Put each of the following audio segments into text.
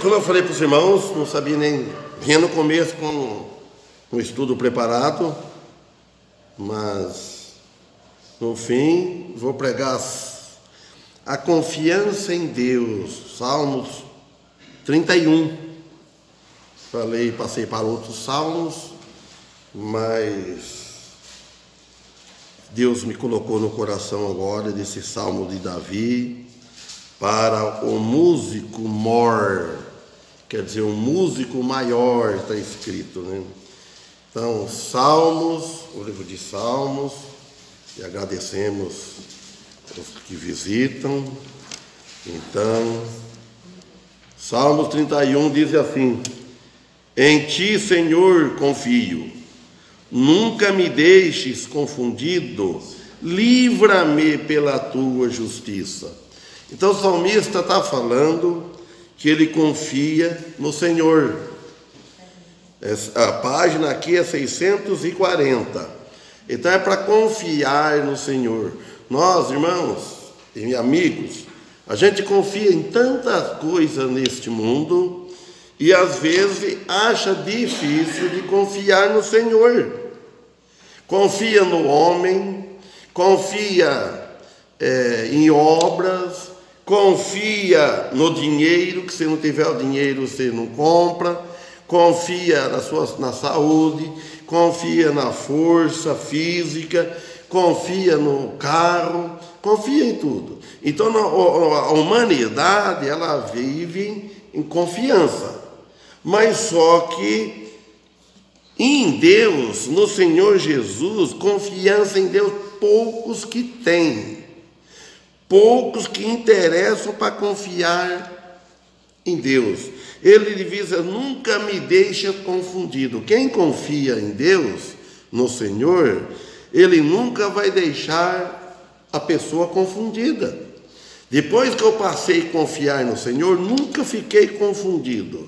Como eu falei para os irmãos, não sabia nem... Vinha no começo com um estudo preparado, mas no fim vou pregar a confiança em Deus, Salmos 31. Passei para outros salmos, mas Deus me colocou no coração agora desse salmo de Davi, para o músico mor, quer dizer, o músico maior, está escrito, né? Então, Salmos, o livro de Salmos, e agradecemos os que visitam. Então, Salmos 31 diz assim: em ti, Senhor, confio, nunca me deixes confundido, livra-me pela tua justiça. Então o salmista está falando que ele confia no Senhor. A página aqui é 640. Então é para confiar no Senhor. Nós, irmãos e amigos, a gente confia em tantas coisas neste mundo e às vezes acha difícil de confiar no Senhor. Confia no homem, confia em obras, confia no dinheiro, que se não tiver o dinheiro você não compra, confia na saúde, confia na força física, confia no carro, confia em tudo. Então a humanidade, ela vive em confiança, mas só que em Deus, no Senhor Jesus, confiança em Deus, poucos que têm. Poucos que interessam para confiar em Deus. Ele diz: nunca me deixa confundido. Quem confia em Deus, no Senhor, ele nunca vai deixar a pessoa confundida. Depois que eu passei a confiar no Senhor, nunca fiquei confundido.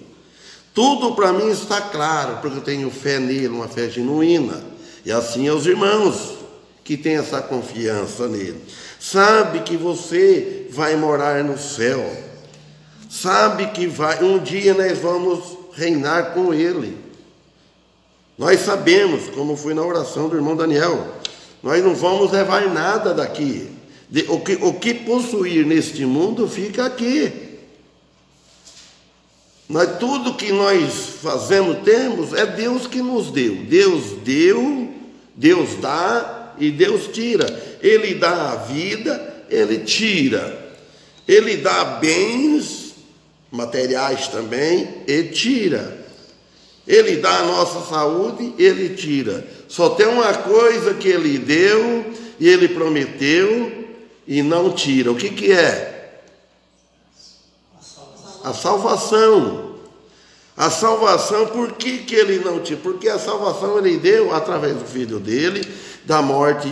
Tudo para mim está claro, porque eu tenho fé nele, uma fé genuína. E assim é os irmãos que têm essa confiança nele. Sabe que você vai morar no céu. Sabe que um dia nós vamos reinar com ele. Nós sabemos, como foi na oração do irmão Daniel, nós não vamos levar nada daqui. O que possuir neste mundo fica aqui. Tudo que nós fazemos, temos, é Deus que nos deu. Deus deu, Deus dá e Deus tira. Ele dá a vida, ele tira. Ele dá bens materiais também e tira. Ele dá a nossa saúde, ele tira. Só tem uma coisa que ele deu e ele prometeu e não tira. O que é? A salvação. A salvação, por que ele não tira? Porque a salvação ele deu através do Filho dele, da morte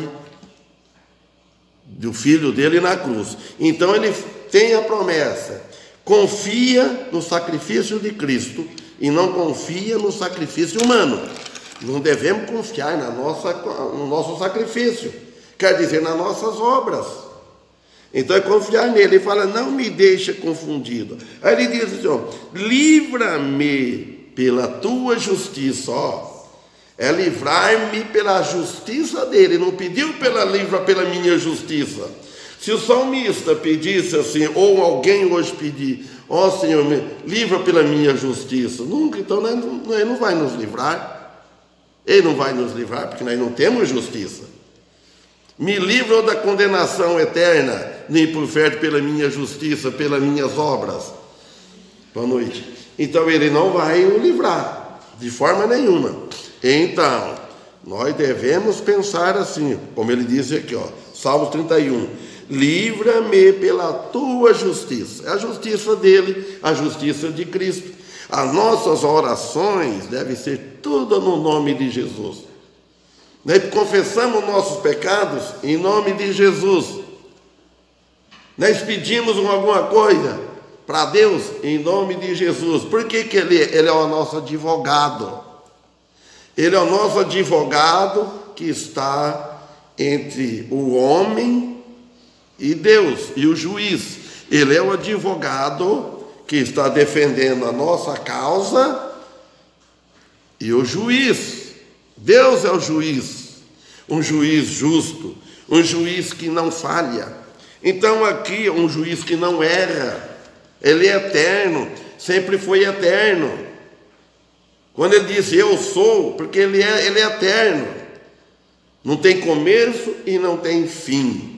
do Filho dele na cruz. Então ele tem a promessa: confia no sacrifício de Cristo e não confia no sacrifício humano. Não devemos confiar no nosso sacrifício, quer dizer, nas nossas obras. Então é confiar nele. Ele fala: não me deixa confundido. Aí ele diz assim: ó, livra-me pela tua justiça. Ó, é livrar-me pela justiça dele. Não pediu livra pela minha justiça. Se o salmista pedisse assim, ou alguém hoje pedir: ó Senhor, me livra pela minha justiça, nunca, então ele não vai nos livrar. Ele não vai nos livrar porque nós não temos justiça. Me livra da condenação eterna, nem por fé pela minha justiça, pelas minhas obras. Boa noite. Então ele não vai o livrar, de forma nenhuma. Então, nós devemos pensar assim, como ele diz aqui, ó, Salmos 31. Livra-me pela tua justiça. É a justiça dele, a justiça de Cristo. As nossas orações devem ser tudo no nome de Jesus. Nós confessamos nossos pecados em nome de Jesus. Nós pedimos alguma coisa para Deus em nome de Jesus. Por que ele é o nosso advogado? Ele é o nosso advogado que está entre o homem e Deus, e o juiz. Ele é o advogado que está defendendo a nossa causa, e o juiz. Deus é o juiz, um juiz justo, um juiz que não falha. Então aqui, um juiz que não erra, ele é eterno, sempre foi eterno. Quando ele diz eu sou, porque ele é eterno, não tem começo e não tem fim.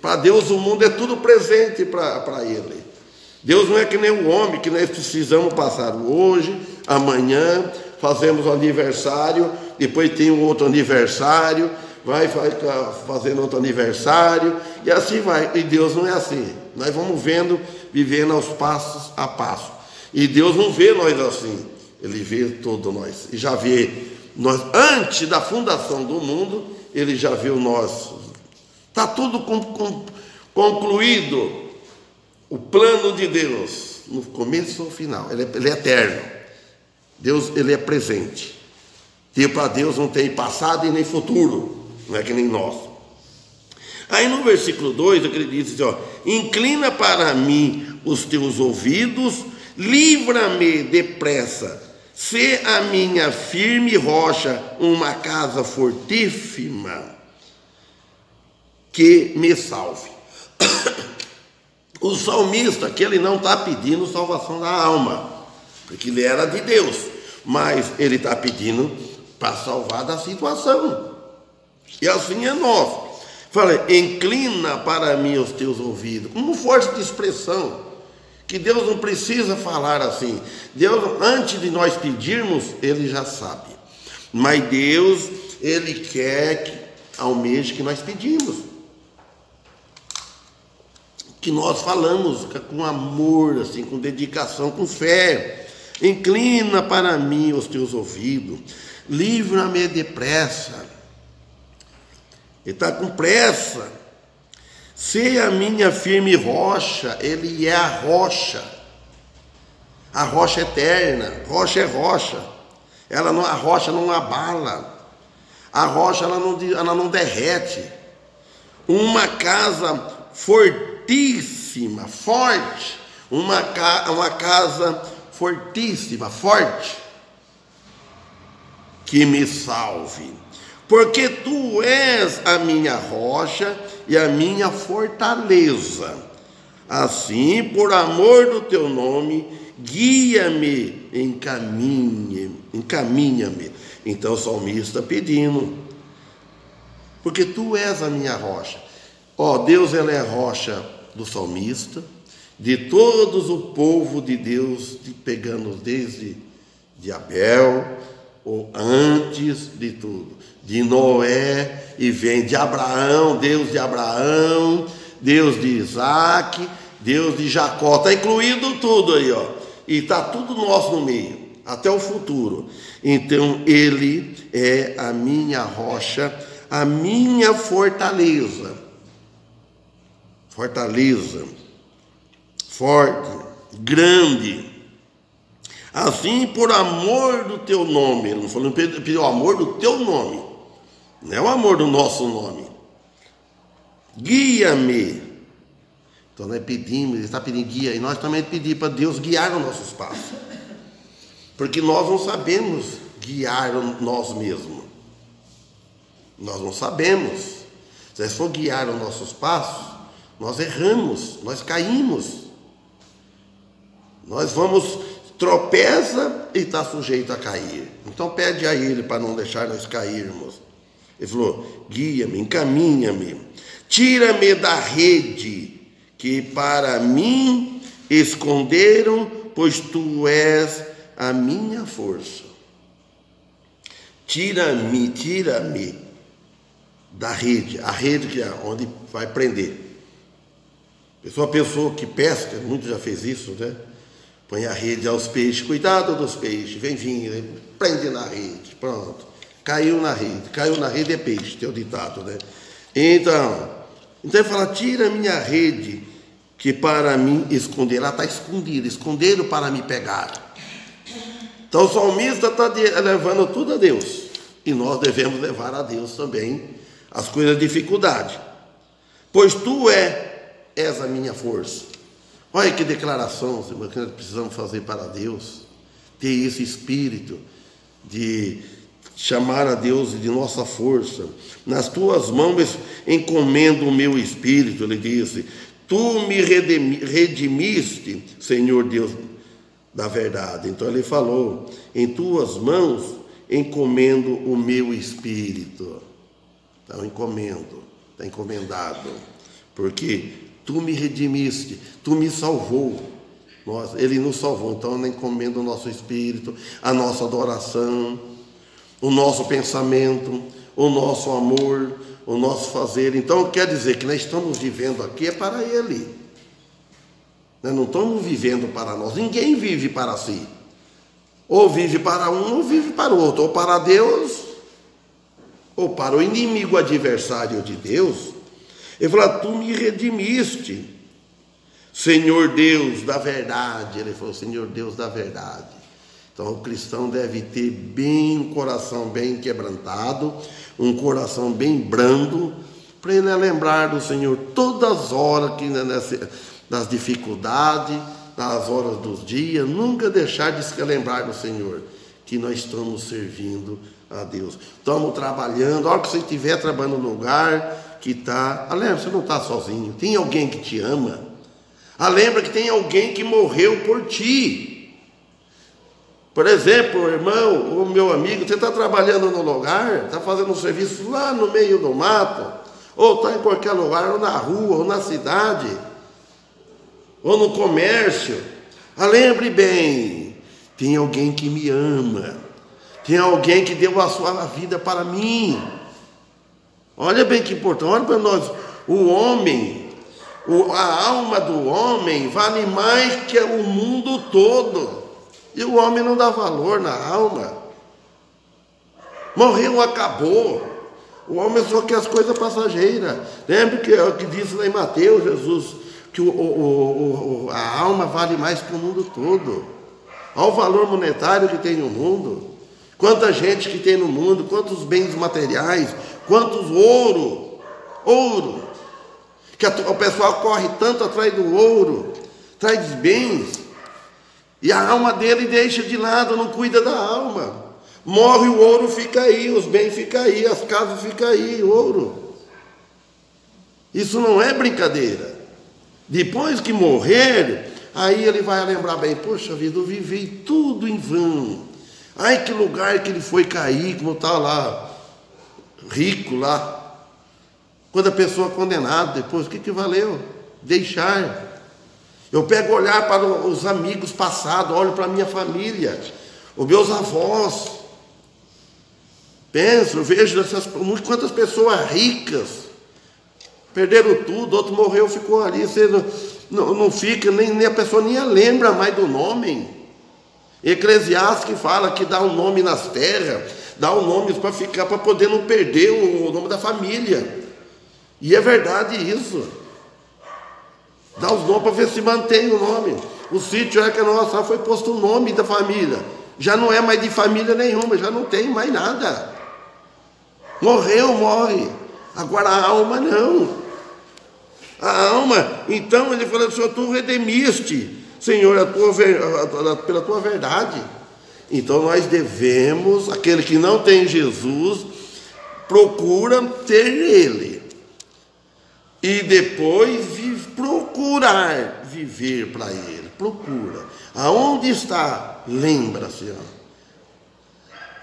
Para Deus o mundo é tudo presente para ele. Deus não é que nem o homem, que nós precisamos passar hoje, amanhã, fazemos o aniversário, depois tem um outro aniversário, vai fazendo outro aniversário, e assim vai. E Deus não é assim. Nós vamos vivendo aos passos a passo. E Deus não vê nós assim, Ele vê todos nós. E já vê nós, antes da fundação do mundo, Ele já viu nós. Está tudo concluído. O plano de Deus, no começo ou final, ele é eterno. Deus, ele é presente. E para Deus não tem passado e nem futuro, não é que nem nós. Aí no versículo 2, ele diz assim, ó, inclina para mim os teus ouvidos, livra-me depressa, sê a minha firme rocha, uma casa fortíssima, que me salve. O salmista, que ele não está pedindo salvação da alma, porque ele era de Deus, mas ele está pedindo para salvar da situação. E assim é nós. Fala, inclina para mim os teus ouvidos, como força de expressão, que Deus não precisa falar assim. Deus, antes de nós pedirmos, Ele já sabe. Mas Deus, Ele quer que almeje que nós pedimos. Que nós falamos com amor, assim, com dedicação, com fé. Inclina para mim os teus ouvidos, livra-me depressa. Ele está com pressa. Sê a minha firme rocha, Ele é a rocha eterna. Rocha é rocha, a rocha não abala, a rocha ela não derrete. Uma casa fortíssima, forte, uma casa fortíssima, forte, que me salve, porque tu és a minha rocha e a minha fortaleza. Assim, por amor do teu nome, guia-me, encaminha-me. Então o salmista pedindo, porque tu és a minha rocha. Ó, Deus, ele é a rocha do salmista, de todos o povo de Deus, pegando desde de Abel, ou antes de tudo, de Noé, e vem de Abraão, Deus de Abraão, Deus de Isaac, Deus de Jacó, está incluído tudo aí, ó, e está tudo nosso no meio, até o futuro. Então ele é a minha rocha, a minha fortaleza, forte, grande. Assim, por amor do teu nome, ele não falou, pediu o amor do teu nome, não é o amor do nosso nome. Guia-me. Então nós pedimos, ele está pedindo guia, e nós também pedimos para Deus guiar os nossos passos, porque nós não sabemos guiar nós mesmos. Nós não sabemos. Se for guiar os nossos passos, nós erramos, nós caímos. Nós vamos, tropeça e está sujeito a cair. Então pede a Ele para não deixar nós cairmos. Ele falou, guia-me, encaminha-me, tira-me da rede que para mim esconderam, pois tu és a minha força. Tira-me da rede, a rede que é onde vai prender. Pessoa pensou que pesca, muito já fez isso, né? Põe a rede aos peixes, cuidado dos peixes, vem vir, prende na rede, pronto. Caiu na rede é peixe, tem o ditado, né? Então ele fala, tira a minha rede, que para mim esconder, ela está escondida, esconderam para me pegar. Então o salmista está levando tudo a Deus, e nós devemos levar a Deus também as coisas de dificuldade, pois tu és a minha força. Olha que declaração, irmão, que nós precisamos fazer para Deus. Ter esse espírito de chamar a Deus de nossa força. Nas tuas mãos encomendo o meu espírito, ele disse. Tu me redimiste, Senhor Deus da verdade. Então ele falou, em tuas mãos encomendo o meu espírito. Então encomendo, está encomendado. Porque tu me redimiste, tu me salvou. Ele nos salvou, então eu encomendo o nosso espírito, a nossa adoração, o nosso pensamento, o nosso amor, o nosso fazer. Então quer dizer que nós estamos vivendo aqui é para Ele. Nós não estamos vivendo para nós. Ninguém vive para si. Ou vive para um, ou vive para o outro. Ou para Deus, ou para o inimigo adversário de Deus. Ele fala, tu me redimiste, Senhor Deus da verdade. Ele falou, Senhor Deus da verdade. Então o cristão deve ter bem um coração bem quebrantado, um coração bem brando, para ele lembrar do Senhor todas as horas, que nas dificuldades, nas horas dos dias, nunca deixar de se lembrar do Senhor, que nós estamos servindo a Deus. Estamos trabalhando, a hora que você estiver trabalhando no lugar que está, lembra, você não está sozinho, tem alguém que te ama. Lembra que tem alguém que morreu por ti. Por exemplo, irmão, o meu amigo, você está trabalhando no lugar, está fazendo um serviço lá no meio do mato, ou está em qualquer lugar, ou na rua, ou na cidade, ou no comércio. Lembre bem, tem alguém que me ama, tem alguém que deu a sua vida para mim. Olha bem que importante, olha para nós, o homem, a alma do homem vale mais que o mundo todo. E o homem não dá valor na alma. Morreu, acabou. O homem só quer as coisas passageiras. Lembra que disse lá em Mateus, Jesus, que a alma vale mais que o mundo todo. Olha o valor monetário que tem no mundo. Quanta gente que tem no mundo, quantos bens materiais, quantos ouro. Que o pessoal corre tanto atrás do ouro, atrás dos bens. E a alma dele deixa de lado, não cuida da alma. Morre, o ouro fica aí, os bens ficam aí, as casas ficam aí, ouro. Isso não é brincadeira. Depois que morrer, aí ele vai lembrar bem, poxa vida, eu vivi tudo em vão. Ai, que lugar que ele foi cair, como está lá, rico lá. Quando a pessoa é condenada, depois, o que valeu? Deixar. Eu pego olhar para os amigos passados, olho para a minha família, os meus avós. Penso, vejo quantas pessoas ricas perderam tudo, outro morreu, ficou ali. Você não fica, nem a pessoa nem lembra mais do nome. Eclesiastes que fala que dá um nome nas terras, dá um nome para ficar, para poder não perder o nome da família. E é verdade isso. Dá os nomes para ver se mantém o nome. O sítio é que a nossa foi posto o nome da família. Já não é mais de família nenhuma, já não tem mais nada. Morreu, morre. Agora a alma não. A alma, então ele falou, Senhor, tu redimiste, Senhor, pela tua verdade. Então nós devemos, aquele que não tem Jesus, procura ter Ele. E depois procurar viver para Ele. Procura. Aonde está? Lembra-se.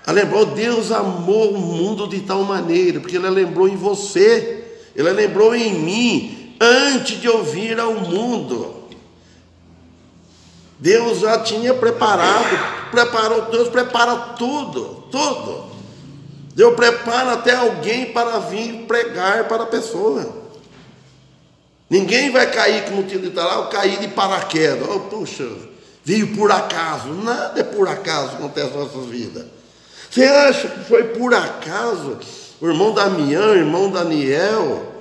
Lembrou, Deus amou o mundo de tal maneira, porque Ele lembrou em você, Ele lembrou em mim, antes de eu vir ao mundo. Deus já tinha preparou, Deus prepara tudo. Deus prepara até alguém para vir pregar para a pessoa. Ninguém vai cair, como o tio está lá, cair de paraquedas. Puxa, veio por acaso. Nada é por acaso que acontece nas nossas vidas. Você acha que foi por acaso? O irmão Damião, o irmão Daniel,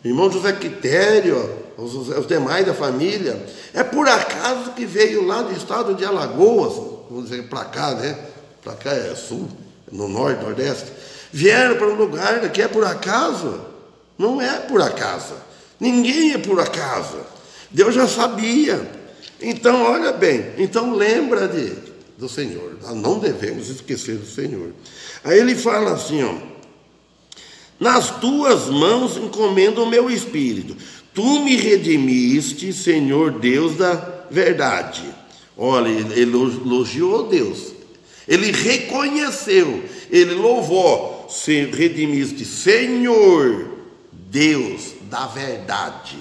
o irmão José Quitério, os demais da família, é por acaso que veio lá do estado de Alagoas, vamos dizer, para cá, né? Para cá é sul, no norte, nordeste. Vieram para um lugar que é por acaso? Não é por acaso. Ninguém é por acaso. Deus já sabia. Então, olha bem, então lembra do Senhor. Nós não devemos esquecer do Senhor. Aí ele fala assim, ó: nas tuas mãos encomendo o meu espírito. Tu me redimiste, Senhor Deus da verdade. Olha, ele elogiou Deus. Ele reconheceu, ele louvou: se redimiste, Senhor Deus da verdade.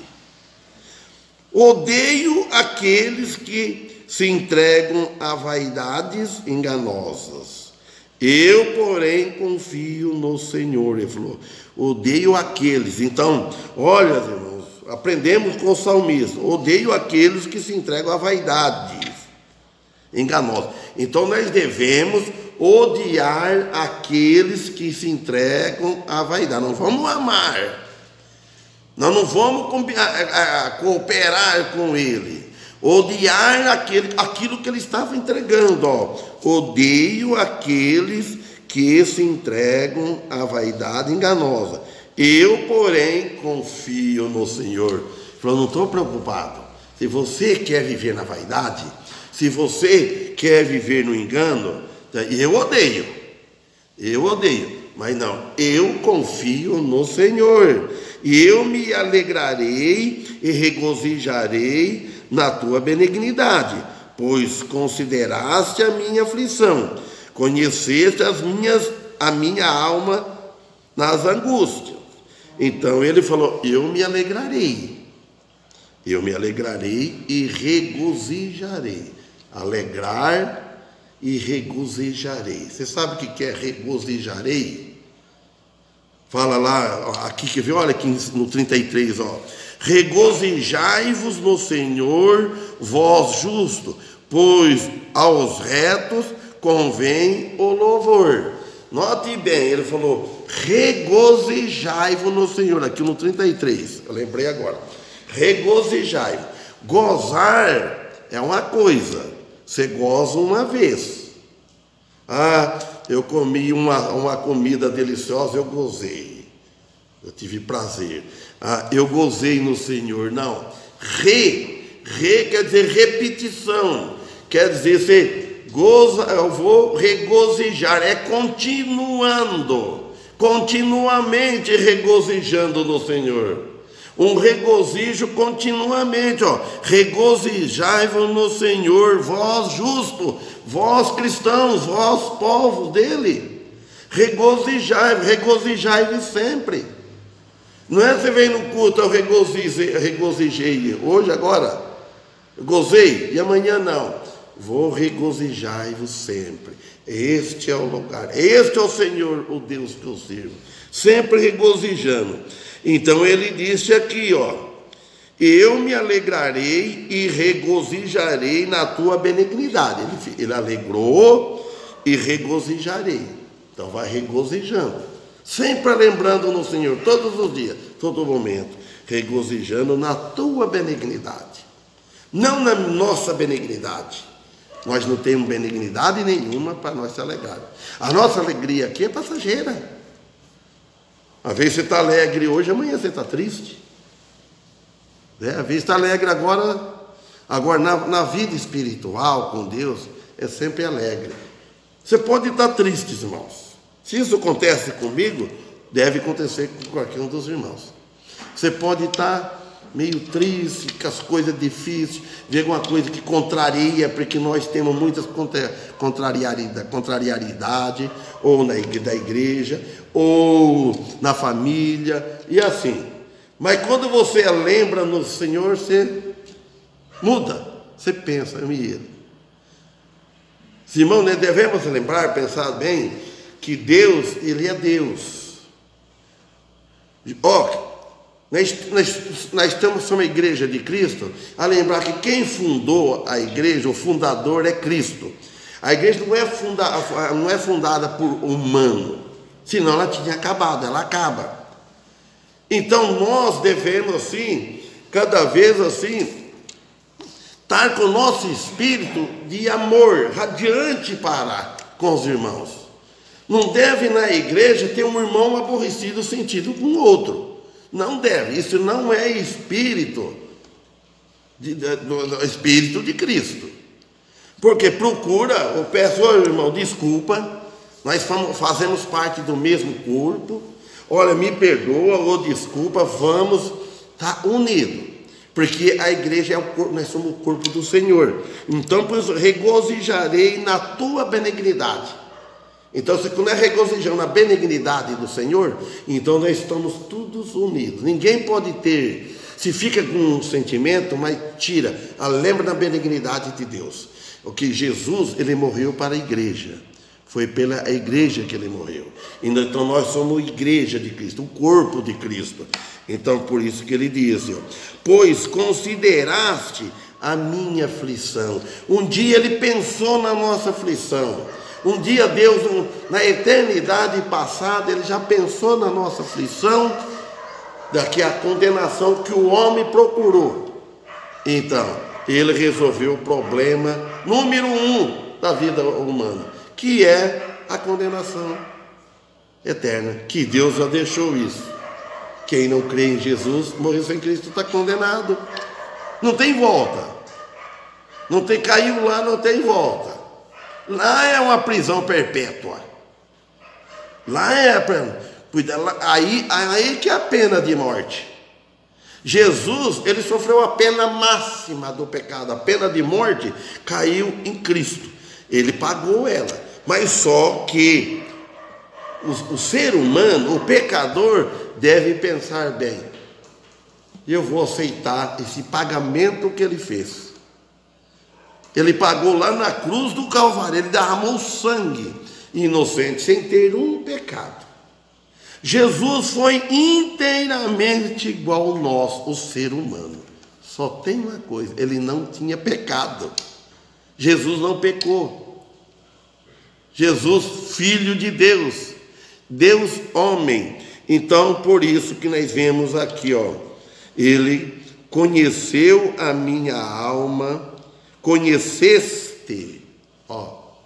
Odeio aqueles que se entregam a vaidades enganosas. Eu, porém, confio no Senhor. Ele falou: odeio aqueles. Então, olha, irmãos, aprendemos com o salmista: odeio aqueles que se entregam a vaidades enganosas. Então, nós devemos odiar aqueles que se entregam à vaidade. Não vamos amar. Nós não vamos cooperar com ele. Odiar aquilo que ele estava entregando. Ó. Odeio aqueles que se entregam à vaidade enganosa. Eu, porém, confio no Senhor. Ele falou: não estou preocupado. Se você quer viver na vaidade, se você quer viver no engano, eu odeio. Mas não, eu confio no Senhor. E eu me alegrarei e regozijarei na tua benignidade, pois consideraste a minha aflição, conheceste a minha alma nas angústias. Então ele falou: eu me alegrarei e regozijarei. Alegrar e regozijarei. Você sabe o que é regozijarei? Fala lá, aqui que vê, olha aqui no 33, ó: regozijai-vos no Senhor, vós justo, pois aos retos convém o louvor. Note bem, ele falou: regozijai-vos no Senhor, aqui no 33, eu lembrei agora. Regozijai-vos. Gozar é uma coisa, você goza uma vez. Eu comi uma comida deliciosa, eu gozei, eu tive prazer. Eu gozei no Senhor. Não, quer dizer repetição, quer dizer você goza, eu vou regozijar, é continuamente regozijando no Senhor. Um regozijo continuamente, ó. Regozijai-vos no Senhor, vós justos, vós cristãos, vós povos dele. Regozijai-vos sempre. Não é você vem no culto, eu regozijei hoje, agora, gozei, e amanhã não. Vou regozijai-vos sempre. Este é o lugar, este é o Senhor, o Deus que eu sirvo, sempre regozijando. Então ele disse aqui, ó: eu me alegrarei e regozijarei na tua benignidade. Ele alegrou e regozijarei. Então vai regozijando, sempre lembrando no Senhor, todos os dias, todo momento, regozijando na tua benignidade, não na nossa benignidade. Nós não temos benignidade nenhuma para nós se alegrar. A nossa alegria aqui é passageira. Às vezes você está alegre hoje, amanhã você está triste. Às vezes está alegre agora na vida espiritual com Deus, é sempre alegre. Você pode estar triste, irmãos. Se isso acontece comigo, deve acontecer com qualquer um dos irmãos. Você pode estar meio triste, com as coisas difíceis, de alguma coisa que contraria, porque nós temos muitas contrariedade, ou da igreja, ou na família, e assim. Mas quando você lembra no Senhor, você muda, você pensa em Ele. Irmão, nós devemos lembrar, pensar bem, que Deus, Ele é Deus. Nós somos uma igreja de Cristo, a lembrar que quem fundou a igreja, o fundador é Cristo. A igreja não é fundada por humano, senão ela tinha acabado, ela acaba. Então nós devemos assim, cada vez assim, estar com o nosso espírito de amor radiante para com os irmãos. Não deve na igreja ter um irmão aborrecido sentido com o outro. Não deve, isso não é espírito do Espírito de Cristo. Porque procura, eu peço, irmão, desculpa, nós fazemos parte do mesmo corpo, olha, me perdoa ou desculpa, vamos estar unidos. Porque a igreja é o corpo, nós somos o corpo do Senhor. Então, por isso, regozijarei na tua benignidade. Então, se nós regozijamos na benignidade do Senhor, então nós estamos todos unidos. Ninguém pode ter, se fica com um sentimento, mas tira, lembra da benignidade de Deus. O que Jesus, ele morreu para a igreja. Foi pela igreja que ele morreu. Então nós somos a igreja de Cristo, o corpo de Cristo. Então por isso que ele diz, pois consideraste a minha aflição. Um dia ele pensou na nossa aflição. Um dia Deus, na eternidade passada, ele já pensou na nossa aflição, daqui a condenação que o homem procurou. Então ele resolveu o problema número 1 da vida humana, que é a condenação eterna, que Deus já deixou isso. Quem não crê em Jesus, morreu sem Cristo, está condenado. Não tem volta. Não tem, caiu lá, não tem volta. Lá é uma prisão perpétua. Lá é aí que é a pena de morte. Jesus, ele sofreu a pena máxima do pecado. A pena de morte caiu em Cristo. Ele pagou ela. Mas só que o ser humano, o pecador, deve pensar bem. Eu vou aceitar esse pagamento que ele fez. Ele pagou lá na cruz do Calvário. Ele derramou sangue inocente, sem ter um pecado. Jesus foi inteiramente igual a nós, o ser humano. Só tem uma coisa, ele não tinha pecado. Jesus não pecou. Jesus, filho de Deus, Deus homem. Então, por isso que nós vemos aqui, ele conheceu a minha alma, conheceste,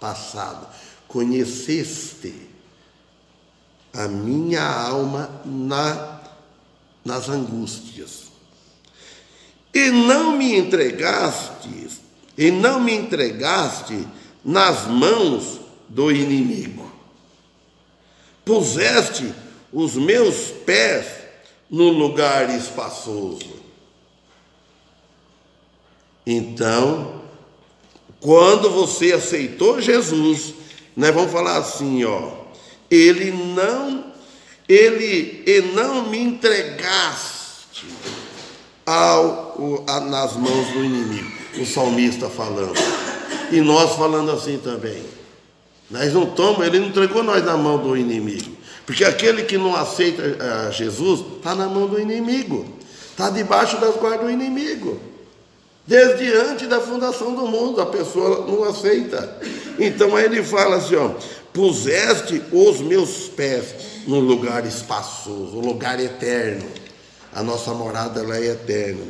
passado, conheceste a minha alma nas angústias, e não me entregaste nas mãos do inimigo. Puseste os meus pés no lugar espaçoso. Então, quando você aceitou Jesus, nós vamos falar assim, ele não me entregaste nas mãos do inimigo. O salmista falando. E nós falando assim também. Nós não tomamos, ele não entregou nós na mão do inimigo. Porque aquele que não aceita Jesus está na mão do inimigo. Está debaixo das guardas do inimigo. Desde antes da fundação do mundo, a pessoa não aceita. Então aí ele fala assim, puseste os meus pés no lugar espaçoso, o lugar eterno. A nossa morada ela é eterna.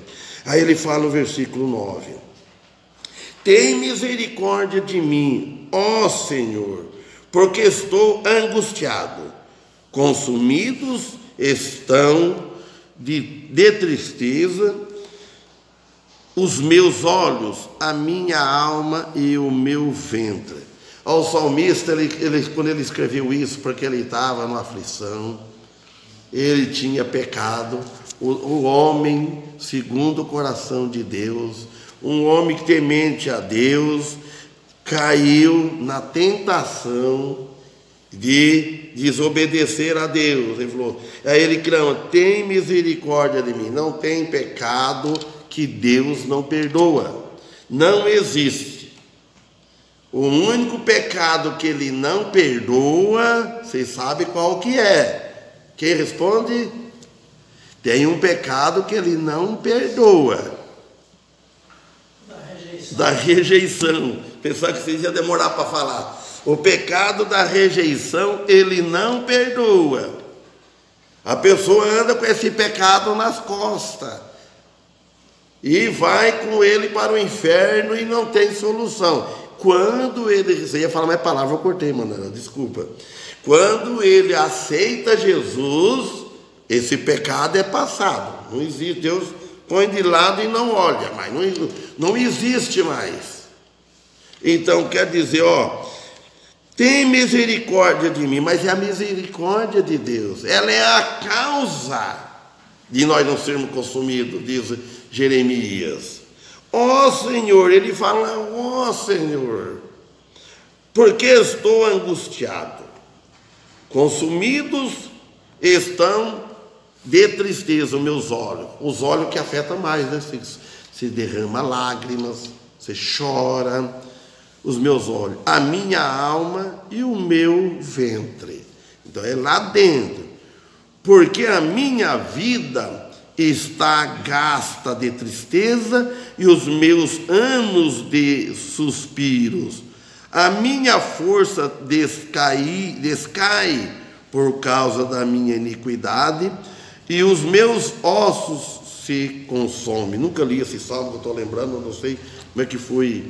Aí ele fala no versículo 9: tem misericórdia de mim, ó Senhor, porque estou angustiado. Consumidos estão de tristeza os meus olhos, a minha alma e o meu ventre. O salmista, quando ele escreveu isso, porque ele estava numa aflição, ele tinha pecado, o homem segundo o coração de Deus, um homem temente a Deus, caiu na tentação de desobedecer a Deus. Ele falou, aí ele clama, tem misericórdia de mim. Não tem pecado que Deus não perdoa. Não existe. O único pecado que ele não perdoa, vocês sabem qual que é. Quem responde? Tem um pecado que ele não perdoa. Da rejeição. Pensar que vocês iam demorar para falar. O pecado da rejeição, ele não perdoa. A pessoa anda com esse pecado nas costas. E vai com ele para o inferno e não tem solução. Quando ele... Você ia falar mais palavra, eu cortei, mano, desculpa. Quando ele aceita Jesus, esse pecado é passado. Não existe, Deus põe de lado e não olha mais, não existe mais. Então quer dizer, tem misericórdia de mim, mas é a misericórdia de Deus, ela é a causa de nós não sermos consumidos, diz Jeremias. Senhor, ele fala, Senhor, porque estou angustiado, consumidos estão de tristeza os meus olhos, os olhos que afetam mais, né? Se derrama lágrimas, você chora, os meus olhos, a minha alma e o meu ventre. Então é lá dentro, porque a minha vida está gasta de tristeza e os meus anos de suspiros. A minha força descai por causa da minha iniquidade e os meus ossos se consomem. Nunca li esse salmo que eu estou lembrando, não sei como é que foi.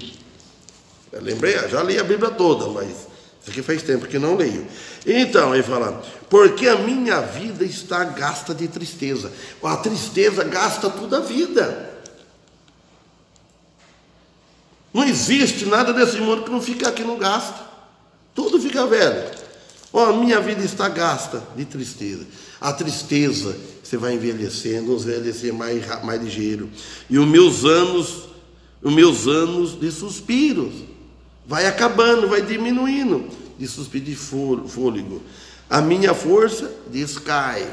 Eu lembrei, já li a Bíblia toda, mas isso aqui faz tempo que não leio. Então, ele fala, porque a minha vida está gasta de tristeza. A tristeza gasta toda a vida. Não existe nada desse mundo que não fica aqui, não gasta. Tudo fica velho. A minha vida está gasta de tristeza. A tristeza, você vai envelhecendo, envelhecer mais ligeiro. E os meus anos de suspiros vai acabando, vai diminuindo, de suspiro, de fôlego. A minha força descai.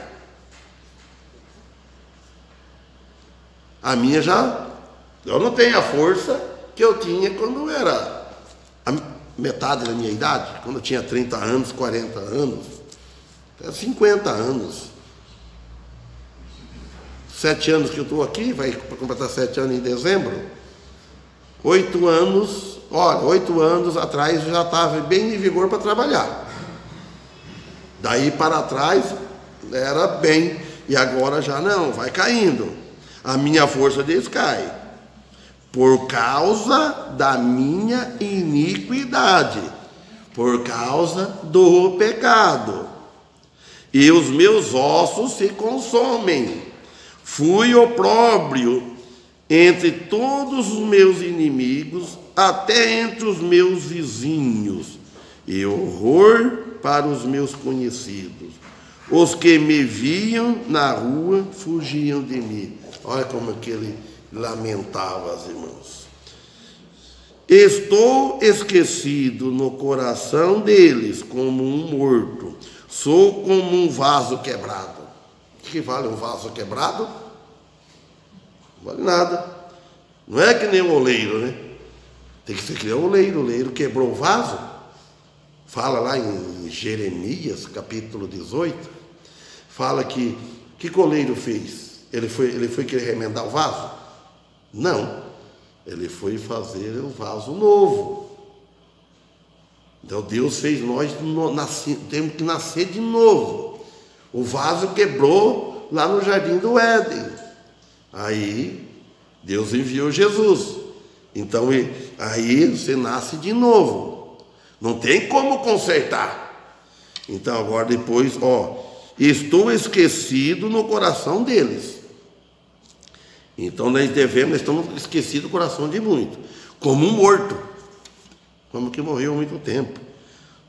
A minha eu não tenho a força que eu tinha quando eu era a metade da minha idade, quando eu tinha 30 anos, 40 anos, até 50 anos. 7 anos que eu estou aqui, vai completar 7 anos em dezembro. 8 anos, 8 anos atrás eu já estava bem em vigor para trabalhar. Daí para trás era bem, e agora já não, vai caindo. A minha força descai, por causa da minha iniquidade, por causa do pecado. E os meus ossos se consomem. Fui opróbrio entre todos os meus inimigos, até entre os meus vizinhos, e horror para os meus conhecidos. Os que me viam na rua fugiam de mim. Olha como que ele lamentava, as irmãos. Estou esquecido no coração deles como um morto. Sou como um vaso quebrado. O que vale um vaso quebrado? Não vale nada. Não é que nem o oleiro, né? Tem que ser que nem o oleiro. O oleiro quebrou o vaso. Fala lá em Jeremias, capítulo 18. Fala que o oleiro fez? Ele foi querer remendar o vaso? Não. Ele foi fazer um vaso novo. Então Deus fez nós, temos que nascer de novo. O vaso quebrou lá no jardim do Éden. Aí Deus enviou Jesus. Então aí você nasce de novo. Não tem como consertar. Então agora depois, estou esquecido no coração deles. Então nós estamos esquecidos do coração de muito. Como um morto. Como que morreu há muito tempo.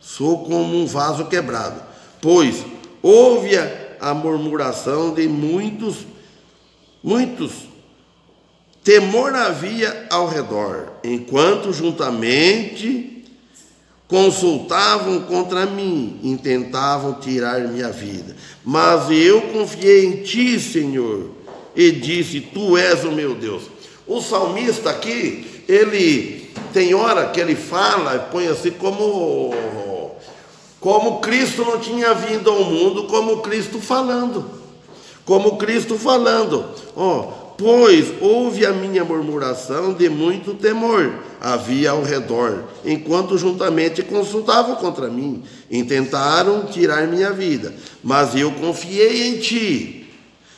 Sou como um vaso quebrado. Pois houve a murmuração de muitos. Temor havia ao redor, enquanto juntamente consultavam contra mim, intentavam tirar minha vida. Mas eu confiei em ti, Senhor, e disse, tu és o meu Deus. O salmista aqui, ele tem hora que ele fala, põe assim como Cristo não tinha vindo ao mundo, como Cristo falando. Pois houve a minha murmuração de muito temor, havia ao redor, enquanto juntamente consultavam contra mim, intentaram tirar minha vida, mas eu confiei em ti,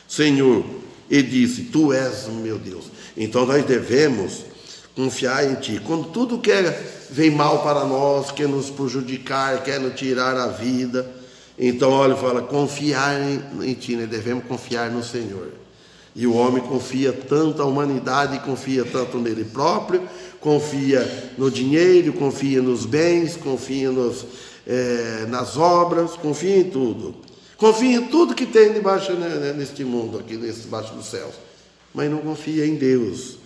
Senhor, e disse, tu és meu Deus. Então nós devemos confiar em ti. Quando tudo vem mal para nós, quer nos prejudicar, quer nos tirar a vida, então olha, fala, confiar em ti, né? Devemos confiar no Senhor. E o homem confia tanto, a humanidade confia tanto nele próprio, confia no dinheiro, confia nos bens, confia nas obras, confia em tudo. Confia em tudo que tem debaixo, neste mundo, aqui debaixo dos céus. Mas não confia em Deus.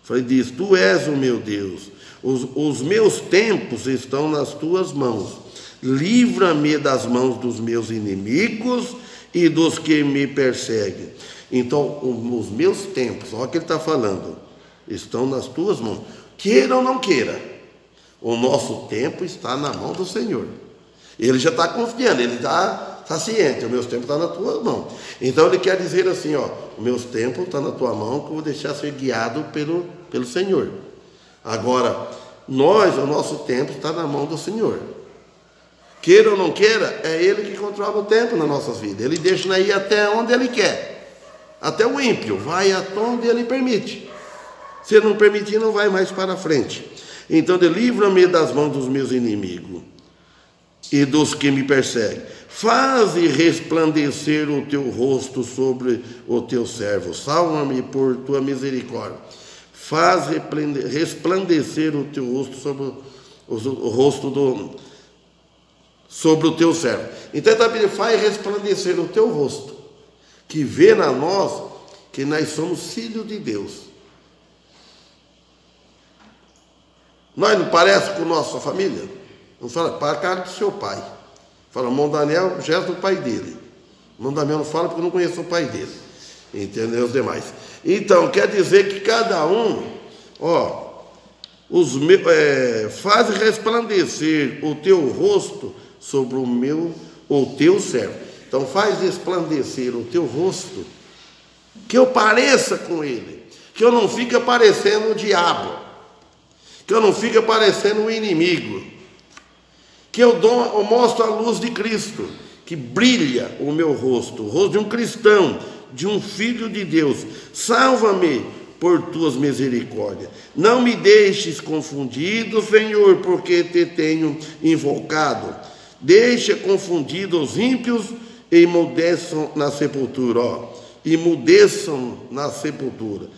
Ele diz, tu és o meu Deus. Os meus tempos estão nas tuas mãos. Livra-me das mãos dos meus inimigos e dos que me perseguem. Então, os meus tempos, olha o que ele está falando, estão nas tuas mãos. Queira ou não queira, o nosso tempo está na mão do Senhor. Ele já está confiando, ele está ciente, o meu tempo está na tua mão. Então ele quer dizer assim, ó, o meu tempo está na tua mão, que eu vou deixar ser guiado pelo Senhor. Agora, o nosso tempo está na mão do Senhor. Queira ou não queira, é Ele que controla o tempo nas nossas vidas. Ele deixa ir até onde Ele quer. Até o ímpio vai até onde Ele permite. Se Ele não permitir, não vai mais para frente. Então, livra-me das mãos dos meus inimigos e dos que me perseguem. Faze resplandecer o teu rosto sobre o teu servo. Salva-me por tua misericórdia. Faz resplandecer o teu rosto sobre o teu servo. Então ele está pedindo, faz resplandecer o teu rosto, que vê na nós que nós somos filhos de Deus. Nós não parece com nossa família? Não fala, para a cara do seu pai. Fala, irmão Daniel, gesto do pai dele. Irmão Daniel não fala porque eu não conheço o pai dele. Entendeu? Os demais. Então, quer dizer que cada um, faz resplandecer o teu rosto sobre o teu servo. Então, faz resplandecer o teu rosto, que eu pareça com ele, que eu não fique parecendo o diabo, que eu não fique parecendo o inimigo, que eu mostro a luz de Cristo, que brilha o meu rosto, o rosto de um cristão, de um filho de Deus. Salva-me por tuas misericórdias. Não me deixes confundido, Senhor, porque te tenho invocado. Deixa confundidos os ímpios e emudeçam na sepultura. Emudeçam na sepultura.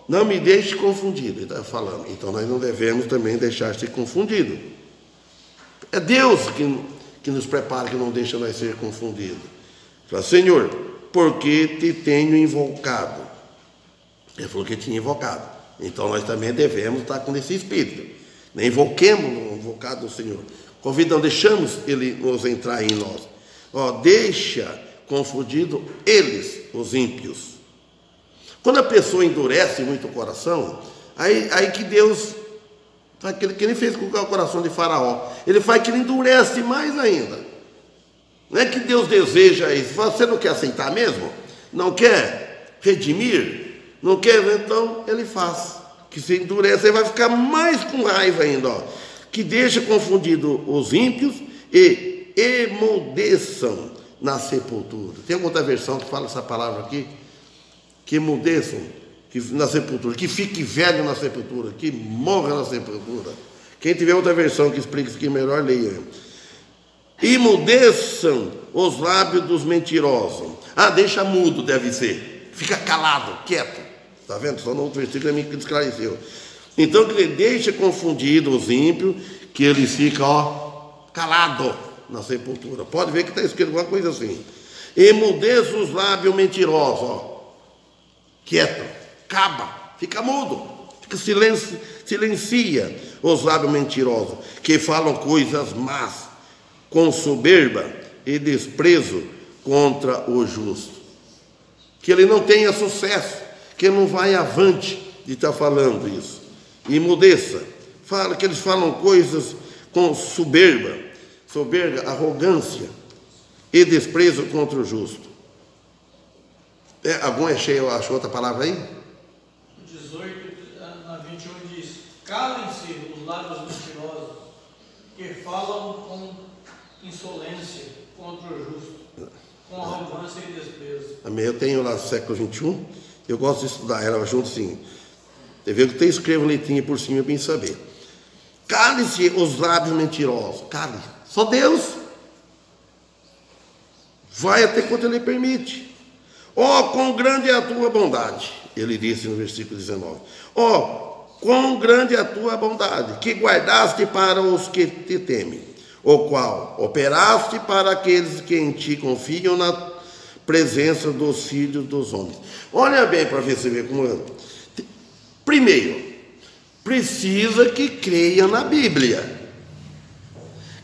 Não me deixe confundido, ele está falando. Então nós não devemos também deixar-se confundido. É Deus que nos prepara, que não deixa nós ser confundidos. Fala, Senhor, porque te tenho invocado. Ele falou que tinha invocado. Então nós também devemos estar com esse espírito. Invoquemos o invocado do Senhor. Convidamos, deixamos Ele nos entrar em nós. Deixa confundido eles, os ímpios. Quando a pessoa endurece muito o coração, aí que Deus faz aquilo que ele fez com o coração de Faraó. Ele faz que ele endurece mais ainda. Não é que Deus deseja isso. Você não quer aceitar mesmo? Não quer redimir? Não quer? Então ele faz. Que se endurece, ele vai ficar mais com raiva ainda. Que deixa confundido os ímpios e emudeçam na sepultura. Tem alguma outra versão que fala essa palavra aqui? Que emudeçam na sepultura, que fique velho na sepultura, que morra na sepultura. Quem tiver outra versão que explique isso aqui melhor, leia. Emudeçam os lábios dos mentirosos. Deixa mudo, deve ser. Fica calado, quieto. Está vendo? Só no outro versículo ele me esclareceu. Então, que ele deixa confundido os ímpios, que ele fica, calado na sepultura. Pode ver que está escrito alguma coisa assim. Emudeça os lábios mentirosos, quieto, caba, fica mudo, fica silencia os lábios mentirosos, que falam coisas más, com soberba e desprezo contra o justo. Que ele não tenha sucesso, que ele não vai avante de estar falando isso. Emudeça, fala que eles falam coisas com soberba, arrogância e desprezo contra o justo. Algum achou outra palavra aí? 18, na 21 diz: calem-se os lábios mentirosos, que falam com insolência contra o justo, com arrogância e desprezo. Amém. Eu tenho lá no século 21, eu gosto de estudar ela junto assim. Você vê que tem escrevo letrinha por cima para saber. Cale-se os lábios mentirosos. Cale. Só Deus. Vai até quando Ele permite. Ó, quão grande é a tua bondade, ele disse no versículo 19. Ó, quão grande é a tua bondade, que guardaste para os que te temem, o qual operaste para aqueles que em ti confiam na presença dos filhos dos homens. Olha bem para ver se vê como é. Primeiro, precisa que creia na Bíblia.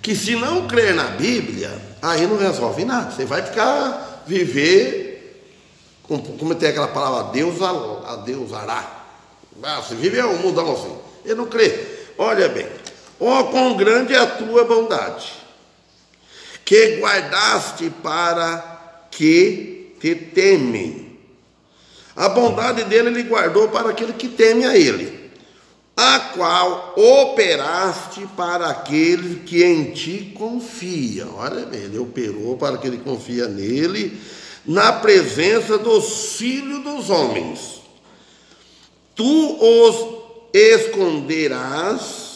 Que se não crer na Bíblia, aí não resolve nada. Você vai ficar, viver, como tem aquela palavra, Deus hará. Você vive um mundão assim. Ele não crê. Olha bem. Ó, quão grande é a tua bondade, que guardaste para que te temem. A bondade dele ele guardou para aquele que teme a ele, a qual operaste para aquele que em ti confia. Olha bem, ele operou para aquele que confia nele, na presença dos filhos dos homens. Tu os esconderás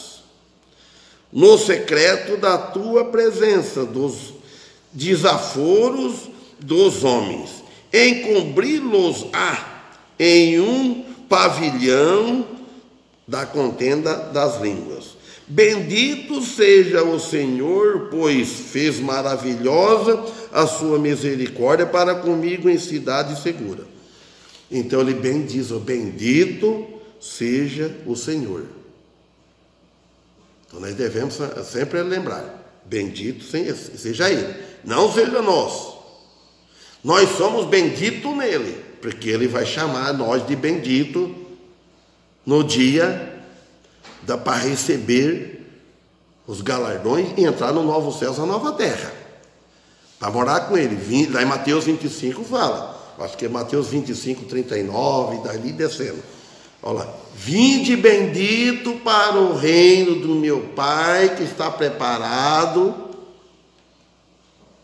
no secreto da tua presença, dos desaforos dos homens, encobri-los-á em um pavilhão da contenda das línguas. Bendito seja o Senhor, pois fez maravilhosa a sua misericórdia para comigo em cidade segura. Então ele bendiz, bendito seja o Senhor. Então nós devemos sempre lembrar, bendito seja ele, não seja nós. Nós somos benditos nele, porque ele vai chamar nós de bendito no dia para receber os galardões e entrar no novo céu, na nova terra, para morar com ele. Lá em Mateus 25 fala, acho que é Mateus 25, 39, dali descendo. Olha lá, vinde bendito para o reino do meu Pai, que está preparado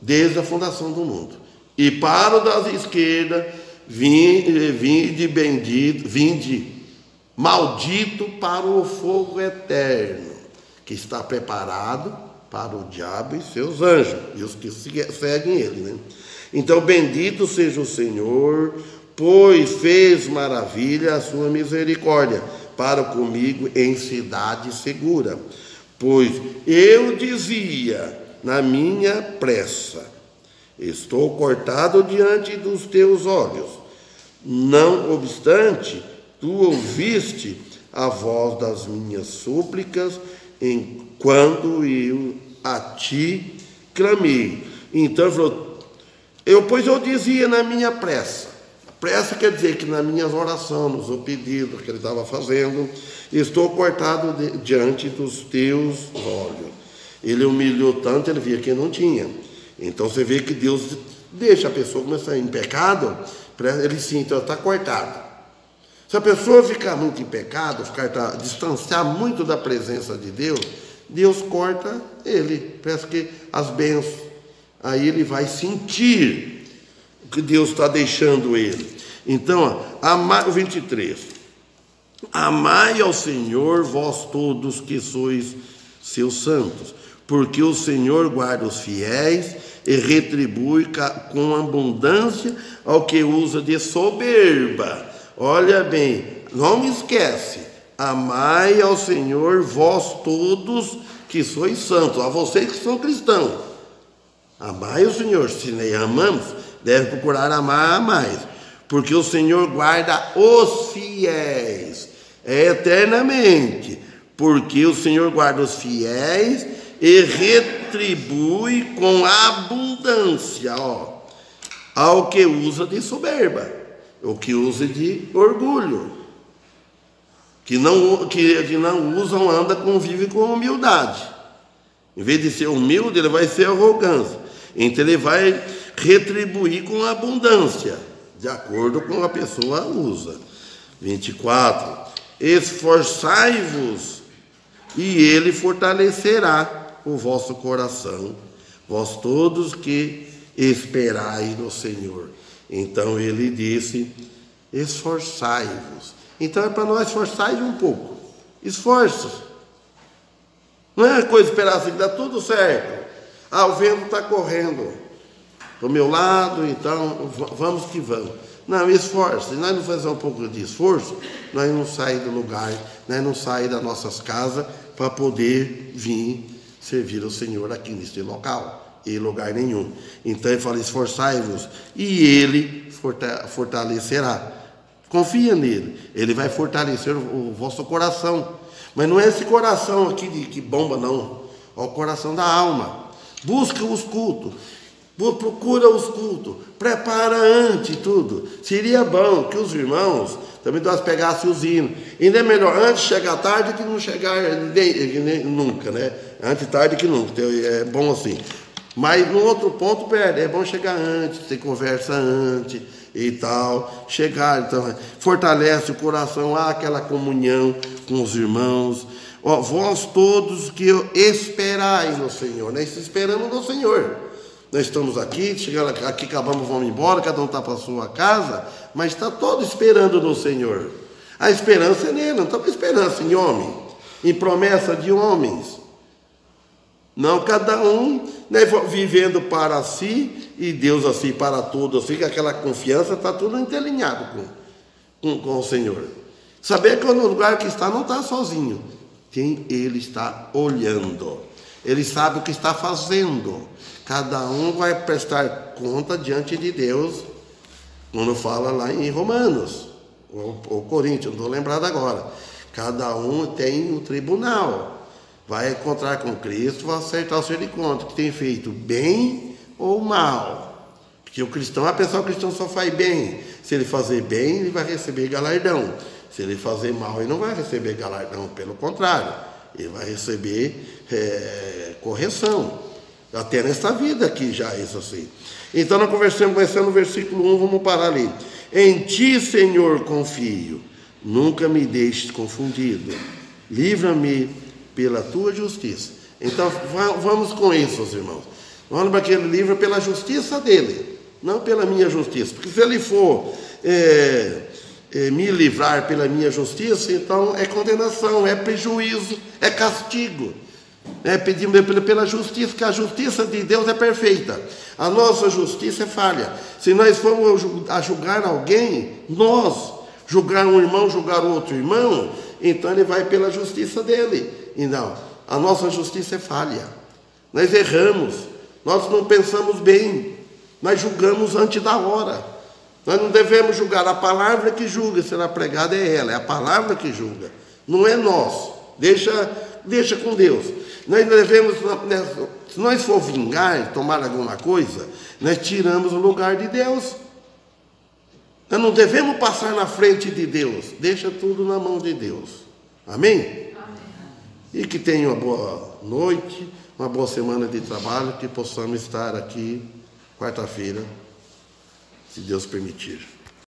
desde a fundação do mundo. E para o da esquerda, vinde bendito, vinde maldito para o fogo eterno, que está preparado para o diabo e seus anjos, e os que seguem ele, né? Então, bendito seja o Senhor, pois fez maravilha a sua misericórdia para comigo em cidade segura. Pois eu dizia na minha pressa, estou cortado diante dos teus olhos. Não obstante, tu ouviste a voz das minhas súplicas, enquanto eu a ti clamei. Então ele falou, pois eu dizia na minha pressa. Pressa quer dizer que nas minhas orações, no pedido que ele estava fazendo, estou cortado diante dos teus olhos. Ele humilhou tanto, ele via que não tinha. Então você vê que Deus deixa a pessoa começar em pecado, ele sim, então está cortado. Se a pessoa ficar muito em pecado, distanciar muito da presença de Deus, Deus corta ele, parece que as bênçãos, aí ele vai sentir o que Deus está deixando ele. Então, o 23, amai ao Senhor vós todos que sois seus santos, porque o Senhor guarda os fiéis e retribui com abundância ao que usa de soberba. Olha bem, não me esquece, amai ao Senhor vós todos que sois santos, a vocês que são cristãos. Amai o Senhor, se nem amamos, deve procurar amar mais, porque o Senhor guarda os fiéis eternamente, porque o Senhor guarda os fiéis e retribui com abundância, ao que usa de soberba, o que usa de orgulho, que não usam, convive com humildade. Em vez de ser humilde, ele vai ser arrogância. Então ele vai retribuir com abundância, de acordo com a pessoa usa. 24. Esforçai-vos, e ele fortalecerá o vosso coração, vós todos que esperai no Senhor. Então ele disse, esforçai-vos. Então é para nós esforçar um pouco. Esforços. Não é coisa esperar assim, dá tudo certo. O vento está correndo. do meu lado, então vamos que vamos. Não, esforço. Se nós não fazermos um pouco de esforço, nós não saímos do lugar, nós não saímos das nossas casas para poder vir servir ao Senhor aqui neste local, em lugar nenhum. Então ele fala, esforçai-vos, e ele fortalecerá. Confia nele, ele vai fortalecer o vosso coração. Mas não é esse coração aqui que bomba, não. É o coração da alma. Busca os cultos. Procura os cultos, prepara antes tudo. Seria bom que os irmãos também nós pegassem os hinos. Ainda é melhor antes chegar tarde que não chegar nunca, né? Antes tarde que nunca, é bom assim. Mas no outro ponto, é bom chegar antes, ter conversa antes e tal. Chegar, então, fortalece o coração, há aquela comunhão com os irmãos. Ó, vós todos que esperai no Senhor, nós esperamos no Senhor. Nós estamos aqui, chegando aqui, acabamos, vamos embora, cada um está para a sua casa, mas está todo esperando no Senhor. A esperança é nele, não estamos esperando em homem, em promessa de homens. Não, cada um, né, vivendo para si e Deus assim para todos, assim, que aquela confiança está tudo interlinhado com o Senhor. Saber que no lugar que está não está sozinho, quem ele está olhando, ele sabe o que está fazendo. Cada um vai prestar conta diante de Deus, quando fala lá em Romanos, ou Coríntios, não estou lembrado agora. Cada um tem um tribunal, vai encontrar com Cristo, vai acertar o seu de conta, que tem feito bem ou mal. Porque o cristão, a pessoa cristã só faz bem. Se ele fazer bem, ele vai receber galardão. Se ele fazer mal, ele não vai receber galardão, pelo contrário, ele vai receber correção. Até nesta vida aqui já é isso assim. Então nós conversamos, começando no versículo 1, vamos parar ali. Em ti, Senhor, confio, nunca me deixes confundido. Livra-me pela tua justiça. Então vamos com isso, irmãos. Vamos para que ele livra pela justiça dele, não pela minha justiça. Porque se ele for me livrar pela minha justiça, então é condenação, é prejuízo, é castigo. Pedimos pela justiça, que a justiça de Deus é perfeita, a nossa justiça é falha. Se nós formos a julgar alguém, nós julgar um irmão, julgar outro irmão, então ele vai pela justiça dele. E não, a nossa justiça é falha, nós erramos, nós não pensamos bem, nós julgamos antes da hora. Nós não devemos julgar, a palavra que julga, será pregada é ela, é a palavra que julga, não é nós. Deixa com Deus. Nós devemos, se nós for vingar, tomar alguma coisa, nós tiramos o lugar de Deus. Nós não devemos passar na frente de Deus. Deixa tudo na mão de Deus. Amém? Amém. E que tenha uma boa noite, uma boa semana de trabalho, que possamos estar aqui quarta-feira, se Deus permitir.